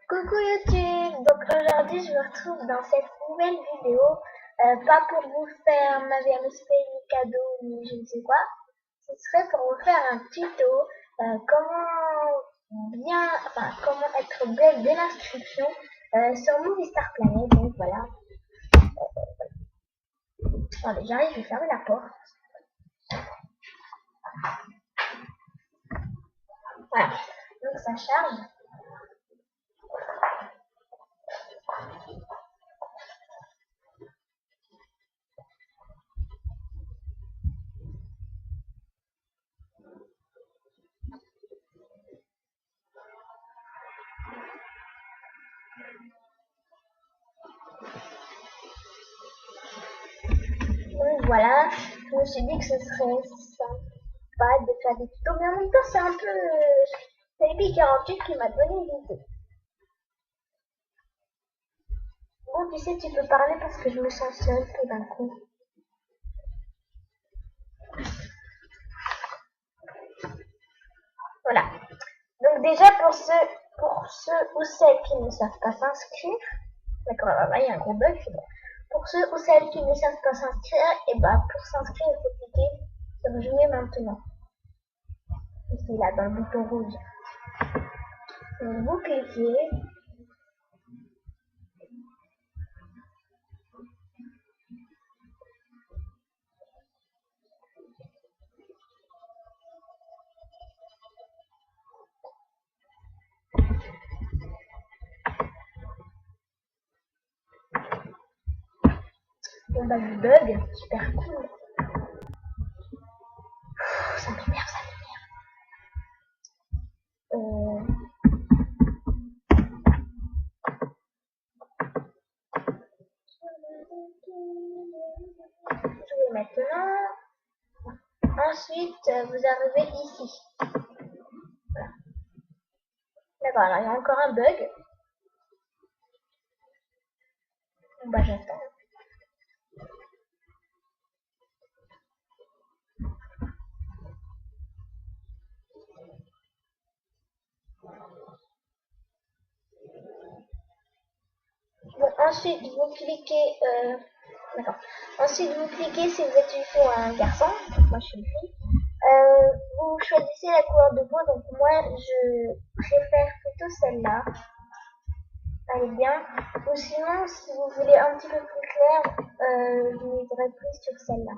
Coucou YouTube, donc aujourd'hui je me retrouve dans cette nouvelle vidéo, pas pour vous faire ma VMSP ni cadeau ni je ne sais quoi, ce serait pour vous faire un tuto, comment être blog dès l'inscription sur Movistar Planet, donc voilà. Attendez, j'arrive, je vais fermer la porte. Voilà, donc ça charge. Donc voilà, je me suis dit que ce serait sympa de faire des tutos, mais en même temps c'est un peu... c'est Epic48 qui m'a donné l'idée. Bon, tu sais, tu peux parler parce que je me sens seule tout d'un coup. Voilà. Donc déjà pour ceux ou celles qui ne savent pas s'inscrire, d'accord, il y a un gros bug, c'est bon. Pour ceux ou celles qui ne savent pas s'inscrire, et bah pour s'inscrire, il faut cliquer sur jouer maintenant. Ici là, dans le bouton rouge. Donc vous cliquez. Bon bah du bug, super cool. Ça m'énerve, ça m'énerve. Jouer maintenant. Ensuite, vous arrivez ici. Voilà. D'accord, alors il y a encore un bug. Bon bah j'attends. Bon, ensuite vous cliquez, d'accord. Ensuite vous cliquez si vous êtes une fille ou un garçon. Donc moi je suis une fille. Vous choisissez la couleur de peau. Donc moi je préfère plutôt celle-là. Elle est bien. Ou sinon si vous voulez un petit peu plus clair, je miserai plus sur celle-là.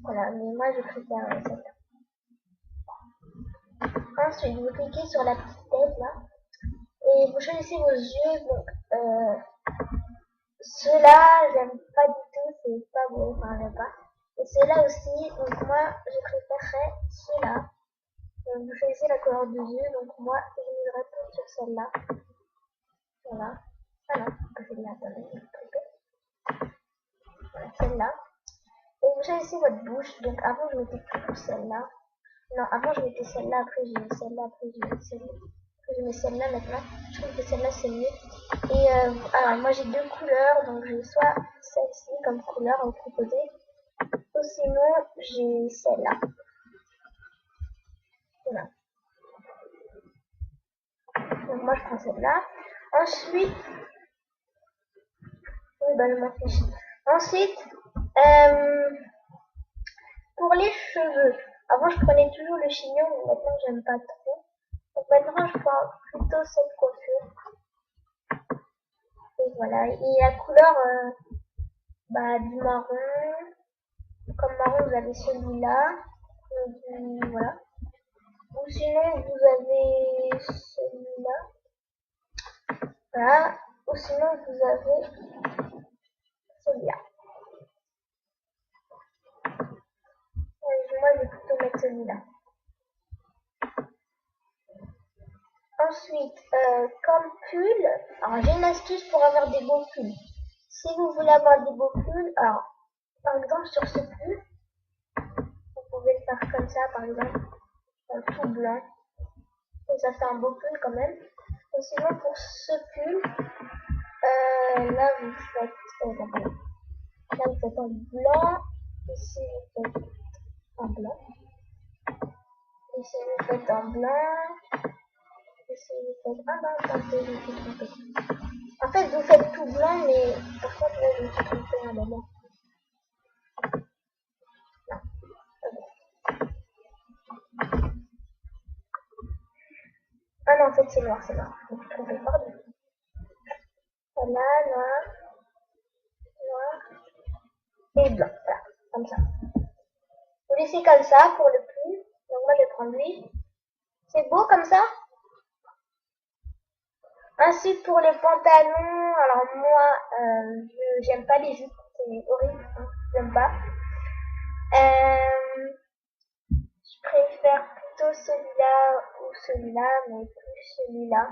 Voilà, mais moi je préfère celle-là. Ensuite vous cliquez sur la petite tête là. Et vous choisissez vos yeux. Donc ceux-là, j'aime pas du tout, c'est pas beau, enfin j'aime pas. Et ceux-là aussi, donc moi je préférerais ceux-là. Donc vous choisissez la couleur de yeux, donc moi je miserais plus sur celle-là. Voilà. Ah non, pas celle-là, attendez, je vais me tromper. Voilà, celle-là. Et vous choisissez votre bouche, donc avant je mettais toujours celle-là. Non, avant je mettais celle-là, après j'ai mis celle-là, après j'ai mis celle-là. Après je mets celle-là maintenant. Je trouve que celle-là c'est mieux. Et alors moi j'ai deux couleurs, donc j'ai soit celle-ci comme couleur à vous proposer, ou sinon j'ai celle-là. Voilà. Donc moi je prends celle-là. Ensuite, oui bah je m'en fiche. Ensuite, pour les cheveux, avant je prenais toujours le chignon, mais maintenant j'aime pas trop. Donc maintenant je prends plutôt cette coiffure. Et voilà. Et la couleur du marron. Comme marron vous avez celui-là. Voilà. Ou sinon vous avez celui-là. Voilà. Ou sinon vous avez celui-là. Moi je vais plutôt mettre celui-là. Ensuite, comme pull, alors j'ai une astuce pour avoir des beaux pulls. Si vous voulez avoir des beaux pulls, alors par exemple sur ce pull, vous pouvez le faire comme ça par exemple, tout blanc. Et ça fait un beau pull quand même. Et sinon pour ce pull, là vous faites là vous faites en blanc, ici vous faites en blanc, ici vous faites en blanc, Si vous faites... Ah non, attendez, je me suis trompée. En fait, vous faites tout blanc, mais par contre, là, je me suis trompée à un moment. Ah non, en fait, c'est noir, c'est noir. Je me suis trompée, pardon. Voilà, noir, noir et blanc. Voilà, comme ça. Vous laissez comme ça pour le plus. Donc moi, je vais prendre lui. C'est beau comme ça. Ensuite, pour les pantalons, alors moi, j'aime pas les jupes, c'est horrible, hein, j'aime pas. Je préfère plutôt celui-là ou celui-là, mais plus celui-là.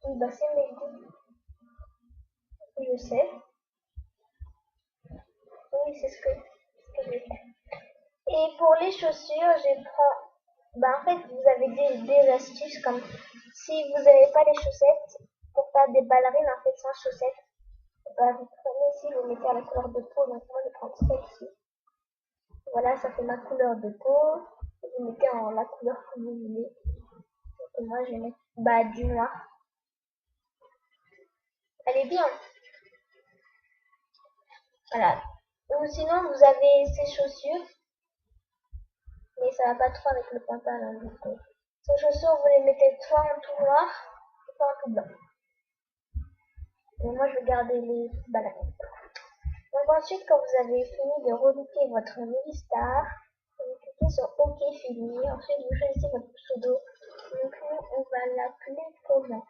Oui, bah c'est mes goûts, je sais. Oui, c'est ce que je vais faire. Et pour les chaussures, je prends... Bah en fait, vous avez des astuces comme si vous n'avez pas les chaussettes, pour faire des ballerines en fait sans chaussettes, bah, vous prenez ici, vous mettez à la couleur de peau, donc moi je prends celle-ci. Voilà, ça fait ma couleur de peau. Vous mettez en la couleur que vous voulez. Et moi je vais mettre bah, du noir. Elle est bien. Voilà. Ou sinon vous avez ces chaussures, mais ça va pas trop avec le pantalon. Donc, ces chaussures, vous les mettez soit en tout noir, soit en tout blanc. Mais moi je vais garder les ballerines. Donc ensuite, quand vous avez fini de relooker votre Movie Star, vous cliquez sur OK fini. Ensuite, vous choisissez votre pseudo. Donc nous, on va l'appeler comment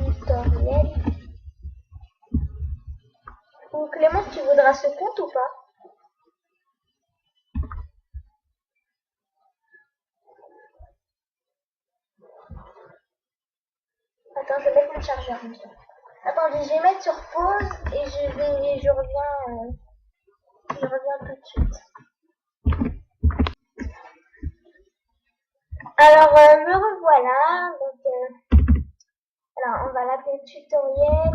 Tutoriel. Ou Clémence, tu voudras ce compte ou pas? Attends, je vais mettre mon chargeur. Attendez, je vais mettre sur pause et je reviens tout de suite. Alors, me revoilà. Donc, alors, on va l'appeler tutoriel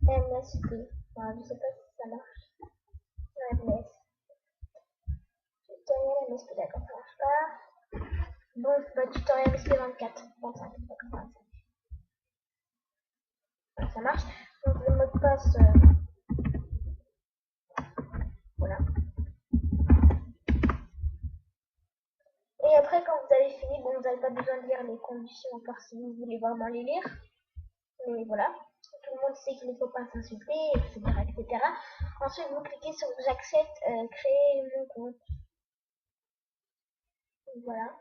MSP. Enfin, je sais pas si ça marche. MS. Tutoriel MSP, d'accord, ça marche pas. Bon, bah, tutoriel MSP 24. 25, d'accord, 25. Voilà, ça marche. Donc, le mot de passe, voilà. Et après, quand vous avez fini, bon, vous n'avez pas besoin de lire les conditions encore si vous voulez vraiment les lire. Mais voilà. Tout le monde sait qu'il ne faut pas s'insulter, etc., etc. Ensuite, vous cliquez sur j'accepte, créer mon compte. Voilà.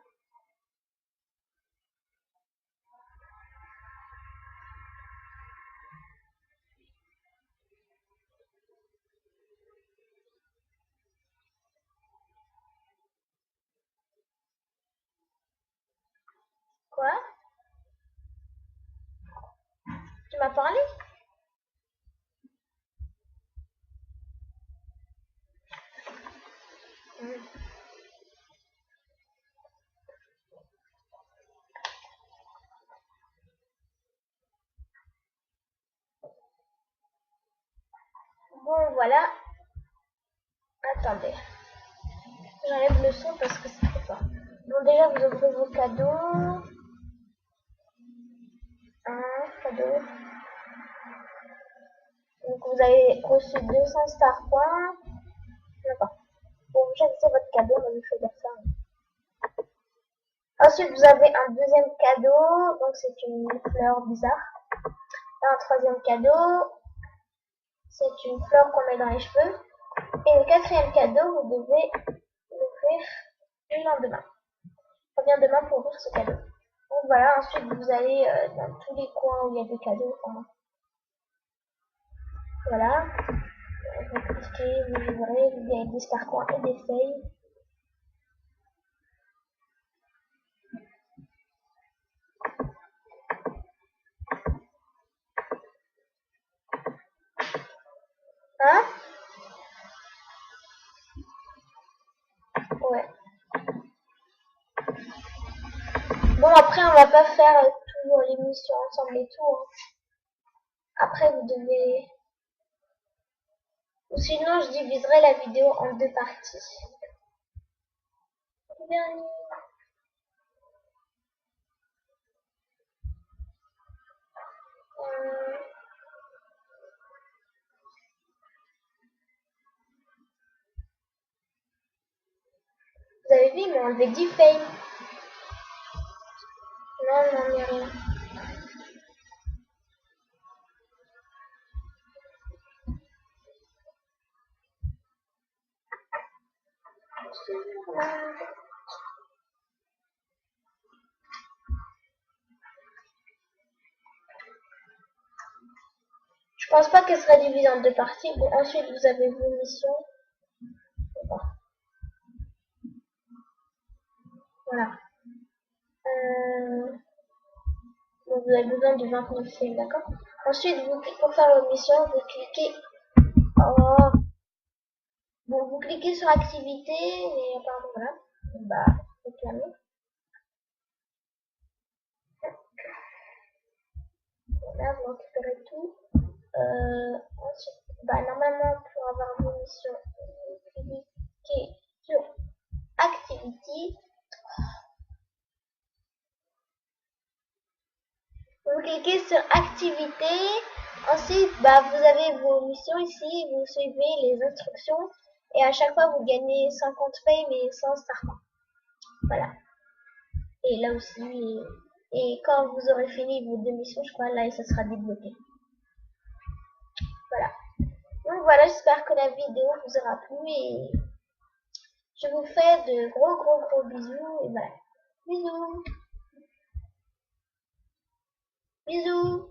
Quoi? Tu m'as parlé? Bon, voilà. Attendez. J'enlève le son parce que c'est trop fort. Bon, déjà, vous ouvrez vos cadeaux. Un cadeau. Donc, vous avez reçu 200 star points. D'accord. Pour choisissez votre cadeau, on va vous choisir ça. Ensuite, vous avez un deuxième cadeau. Donc, c'est une fleur bizarre. Et un troisième cadeau. C'est une fleur qu'on met dans les cheveux. Et le quatrième cadeau, vous devez l'ouvrir le lendemain. Reviens demain pour ouvrir ce cadeau. Donc voilà, ensuite vous allez dans tous les coins où il y a des cadeaux. Voilà. Vous cliquez, vous ouvrez, vous gagnez des star coins et des feuilles. Hein? Ouais. Bon, après, on va pas faire toujours l'émission ensemble et tout. Hein. Après, vous devez... Ou sinon, je diviserai la vidéo en deux parties. Euh, vous avez vu, ils m'ont enlevé 10 fame. Non, non, mais rien. Je pense pas qu'elle sera divisée en deux parties. Bon, ensuite, vous avez vos missions. Voilà. Donc, vous avez besoin de 29 fame, d'accord? Ensuite, pour faire vos missions, vous cliquez. Oh. Bon, vous cliquez sur activité, et apparemment, voilà. Bah, réclamer. Là, vous récupérez tout. Ensuite, bah, normalement, pour avoir vos missions, vous cliquez sur activity. Vous cliquez sur activité. Ensuite, bah, vous avez vos missions ici. Vous suivez les instructions. Et à chaque fois, vous gagnez 50 fame et 100 star. Voilà. Et là aussi. Et quand vous aurez fini vos deux missions, je crois, là, ça sera débloqué. Voilà. Donc voilà, j'espère que la vidéo vous aura plu. Et je vous fais de gros bisous. Et voilà. Bisous. Bisous.